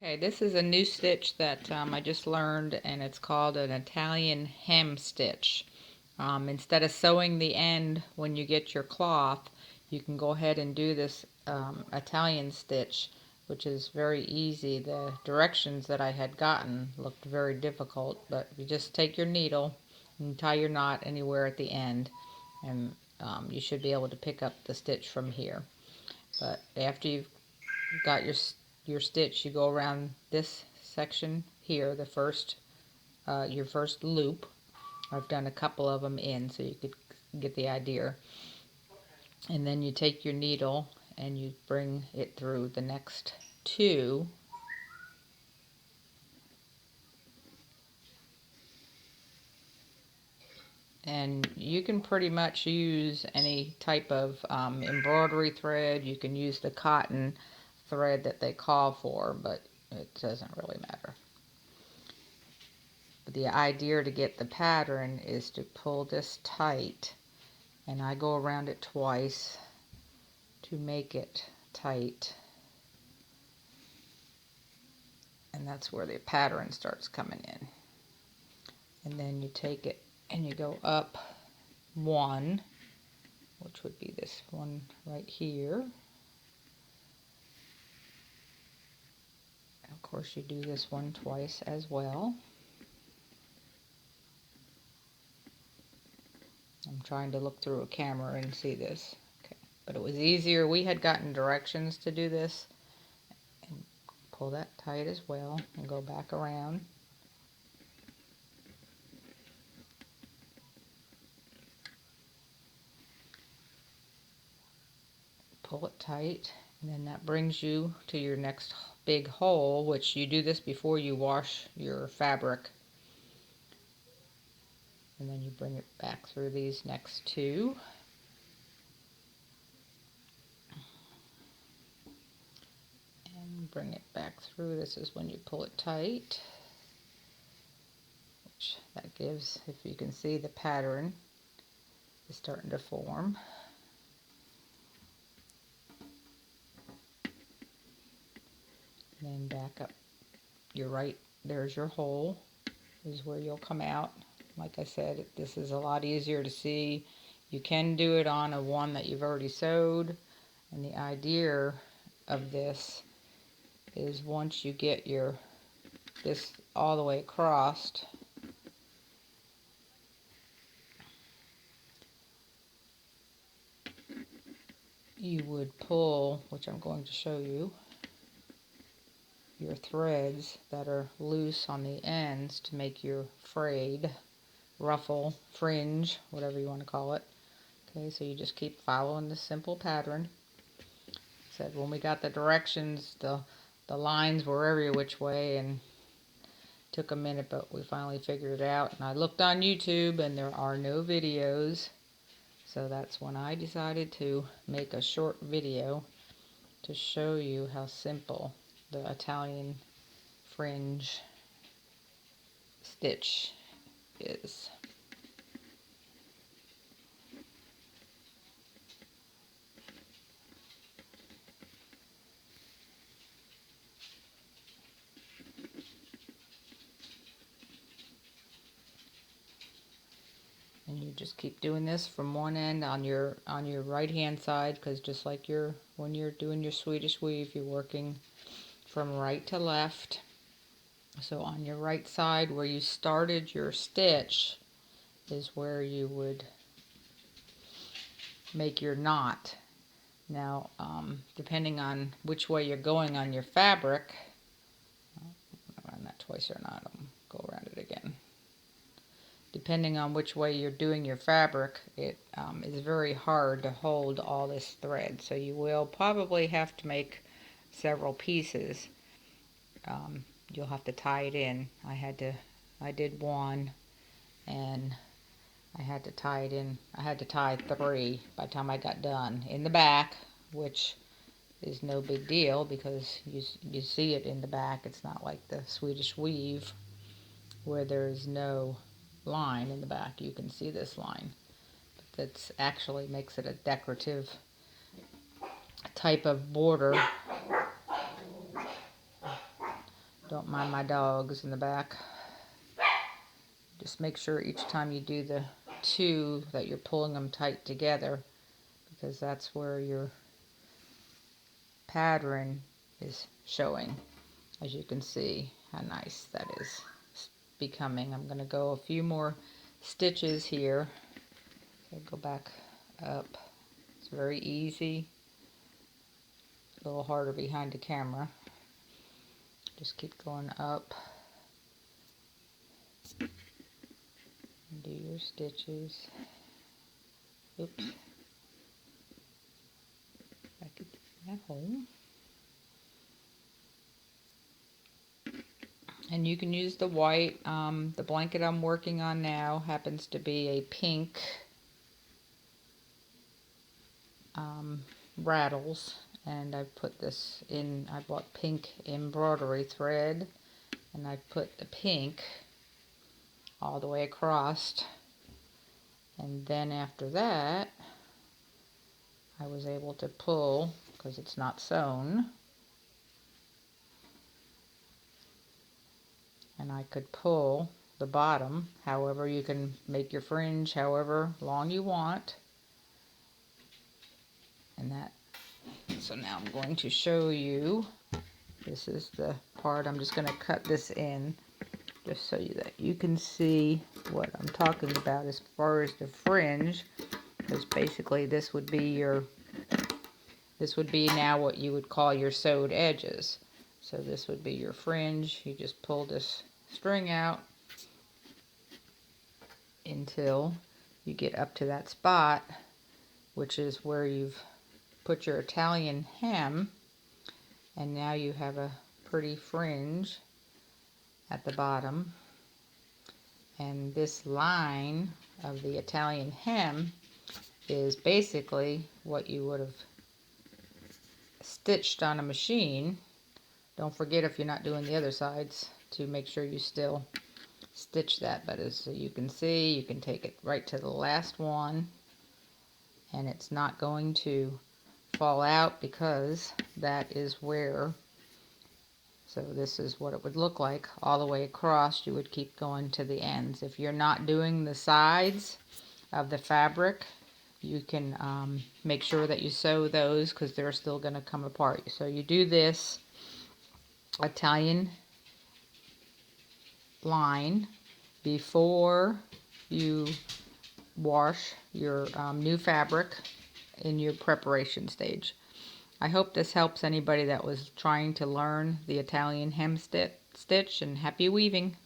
Okay, this is a new stitch that I just learned, and it's called an Italian hem stitch. Instead of sewing the end when you get your cloth, you can go ahead and do this Italian stitch, which is very easy. The directions that I had gotten looked very difficult, but you just take your needle and tie your knot anywhere at the end, and you should be able to pick up the stitch from here. But after you've got your stitch, you go around this section here, the first your first loop. I've done a couple of them in so you could get the idea. And then you take your needle and you bring it through the next two. And you can pretty much use any type of embroidery thread. You can use the cotton thread that they call for, but it doesn't really matter. But the idea to get the pattern is to pull this tight, and I go around it twice to make it tight, and that's where the pattern starts coming in. And then you take it and you go up one, which would be this one right here. Of course, you do this one twice as well. I'm trying to look through a camera and see this. Okay, but it was easier. We had gotten directions to do this. And pull that tight as well and go back around. Pull it tight, and then that brings you to your next big hole, which you do this before you wash your fabric. And then you bring it back through these next two. And bring it back through. This is when you pull it tight. Which that gives, if you can see, the pattern is starting to form. And then back up. You're right, there's your hole. This is where you'll come out. Like I said, this is a lot easier to see. You can do it on a one that you've already sewed. And the idea of this is once you get this all the way across, you would pull, which I'm going to show you, your threads that are loose on the ends to make your frayed ruffle, fringe, whatever you want to call it. Okay, so you just keep following this simple pattern. Said when we got the directions, the lines were every which way, and it took a minute, but we finally figured it out. And I looked on YouTube, and there are no videos, so that's when I decided to make a short video to show you how simple the Italian fringe stitch is. And you just keep doing this from one end on your right hand side, because just like when you're doing your Swedish weave, you're working from right to left. So on your right side where you started your stitch is where you would make your knot. Now depending on which way you're going on your fabric, run that twice or not, I'll go around it again. Depending on which way you're doing your fabric, it is very hard to hold all this thread. So you will probably have to make several pieces. You'll have to tie it in. I did one, and I had to tie it in. I had to tie three by the time I got done in the back, which is no big deal because you see it in the back. It's not like the Swedish weave where there is no line in the back. You can see this line. That actually makes it a decorative type of border. Don't mind my dogs in the back. Just make sure each time you do the two that you're pulling them tight together, because that's where your pattern is showing. As you can see how nice that is becoming. I'm going to go a few more stitches here. So go back up. It's very easy. A little harder behind the camera. Just keep going up. Do your stitches. Oops. Back in that hole. And you can use the white. The blanket I'm working on now happens to be a pink rattles, and I put this in. I bought pink embroidery thread, and I put the pink all the way across, and then after that I was able to pull, because it's not sewn, and I could pull the bottom. However, you can make your fringe however long you want. And that, so now I'm going to show you. This is the part. I'm just going to cut this in just so that you can see what I'm talking about as far as the fringe, because basically this would be now what you would call your sewed edges. So this would be your fringe. You just pull this string out until you get up to that spot, which is where you've put your Italian hem, and now you have a pretty fringe at the bottom. And this line of the Italian hem is basically what you would have stitched on a machine. Don't forget, if you're not doing the other sides, to make sure you still stitch that. But as you can see, you can take it right to the last one, and it's not going to fall out, because that is where, so this is what it would look like all the way across. You would keep going to the ends. If you're not doing the sides of the fabric, you can make sure that you sew those, because they're still going to come apart. So you do this Italian line before you wash your new fabric in your preparation stage. I hope this helps anybody that was trying to learn the Italian hem stitch, and happy weaving.